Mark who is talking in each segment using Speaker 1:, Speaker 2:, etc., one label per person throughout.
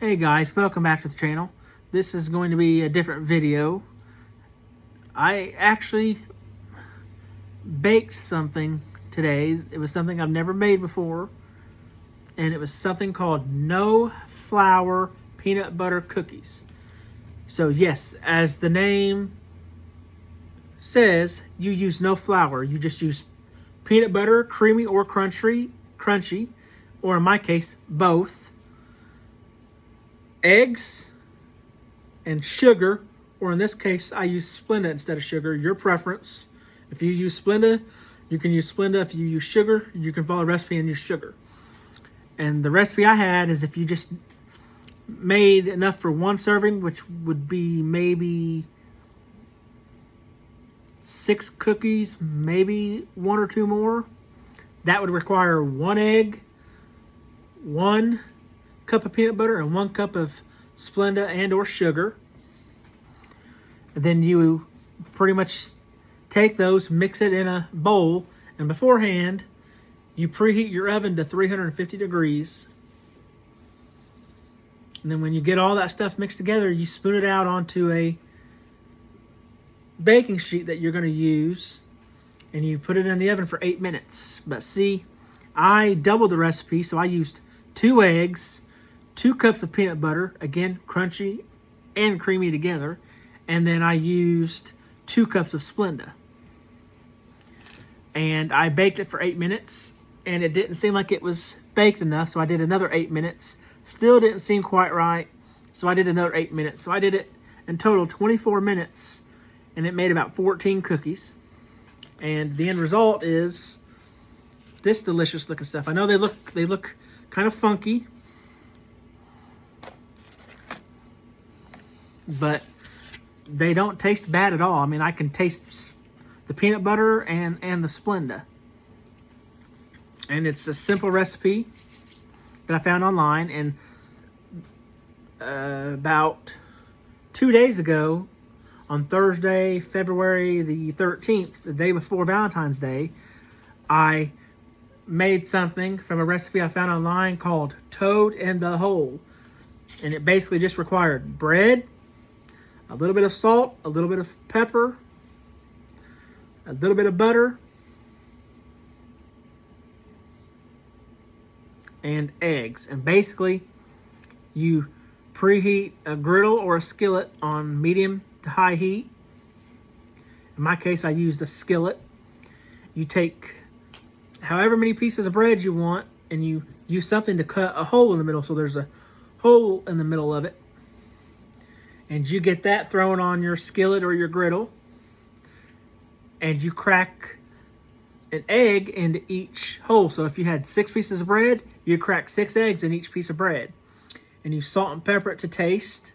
Speaker 1: Hey guys, welcome back to the channel. This is going to be a different video. I actually baked something today. It was something I've never made before, and it was something called no flour peanut butter cookies. So yes, as the name says, you use no flour. You just use peanut butter, creamy or crunchy, or in my case, both. Eggs and sugar, or in this case, I use Splenda instead of sugar. Your preference. If you use Splenda, you can use Splenda. If you use sugar, you can follow the recipe and use sugar. And the recipe I had is if you just made enough for one serving, which would be maybe 6 cookies, maybe 1 or 2 more, that would require 1 egg, 1 cup of peanut butter, and 1 cup of Splenda and or sugar. And then you pretty much take those, mix it in a bowl, and beforehand you preheat your oven to 350 degrees. And then when you get all that stuff mixed together, you spoon it out onto a baking sheet that you're going to use, and you put it in the oven for 8 minutes. But see, I doubled the recipe, so I used 2 eggs, 2 cups of peanut butter, again, crunchy and creamy together, and then I used 2 cups of Splenda. And I baked it for 8 minutes, and it didn't seem like it was baked enough, so I did another 8 minutes. Still didn't seem quite right, so I did another 8 minutes. So I did it in total 24 minutes, and it made about 14 cookies. And the end result is this delicious looking stuff. I know they look kind of funky, but they don't taste bad at all. I mean, I can taste the peanut butter and the Splenda. And it's a simple recipe that I found online. And about 2 days ago, on Thursday, February the 13th, the day before Valentine's Day, I made something from a recipe I found online called Toad in the Hole. And it basically just required bread, a little bit of salt, a little bit of pepper, a little bit of butter, and eggs. And basically, you preheat a griddle or a skillet on medium to high heat. In my case, I used a skillet. You take however many pieces of bread you want, and you use something to cut a hole in the middle, so there's a hole in the middle of it. And you get that thrown on your skillet or your griddle, and you crack an egg into each hole. So if you had 6 pieces of bread, you crack 6 eggs in each piece of bread. And you salt and pepper it to taste,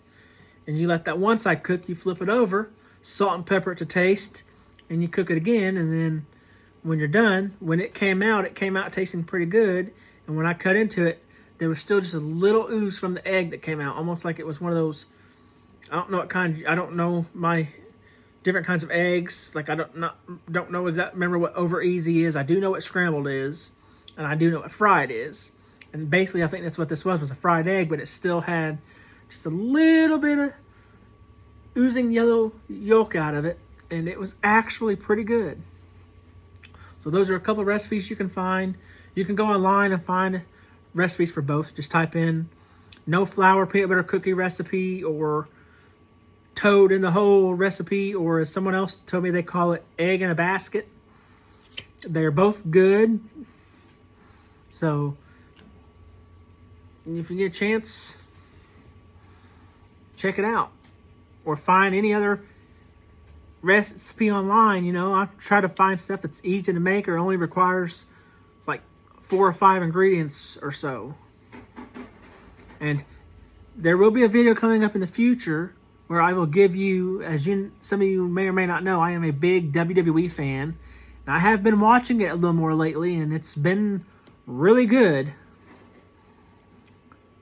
Speaker 1: and you let that one side cook. You flip it over, salt and pepper it to taste, and you cook it again. And then when you're done, when it came out tasting pretty good. And when I cut into it, there was still just a little ooze from the egg that came out, almost like it was one of those, I don't know what kind, I don't know my different kinds of eggs. Like I don't know exactly, remember what over easy is. I do know what scrambled is, and I do know what fried is. And basically I think that's what this was a fried egg, but it still had just a little bit of oozing yellow yolk out of it, and it was actually pretty good. So those are a couple of recipes you can find. You can go online and find recipes for both. Just type in no flour peanut butter cookie recipe, or Toad in the Hole recipe, or as someone else told me they call it egg in a basket. They're both good. So if you get a chance, check it out. Or find any other recipe online. You know, I try to find stuff that's easy to make or only requires like 4 or 5 ingredients or so. And there will be a video coming up in the future where I will give you, some of you may or may not know, I am a big WWE fan. And I have been watching it a little more lately, and it's been really good.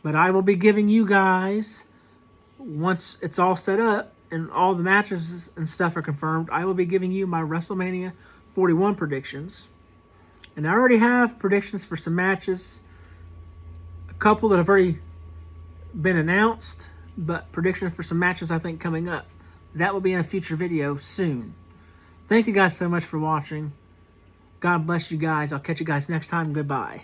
Speaker 1: But I will be giving you guys, once it's all set up and all the matches and stuff are confirmed, I will be giving you my WrestleMania 41 predictions. And I already have predictions for some matches, a couple that have already been announced, but predictions for some matches I think coming up. That will be in a future video soon. Thank you guys so much for watching. God bless you guys. I'll catch you guys next time. Goodbye.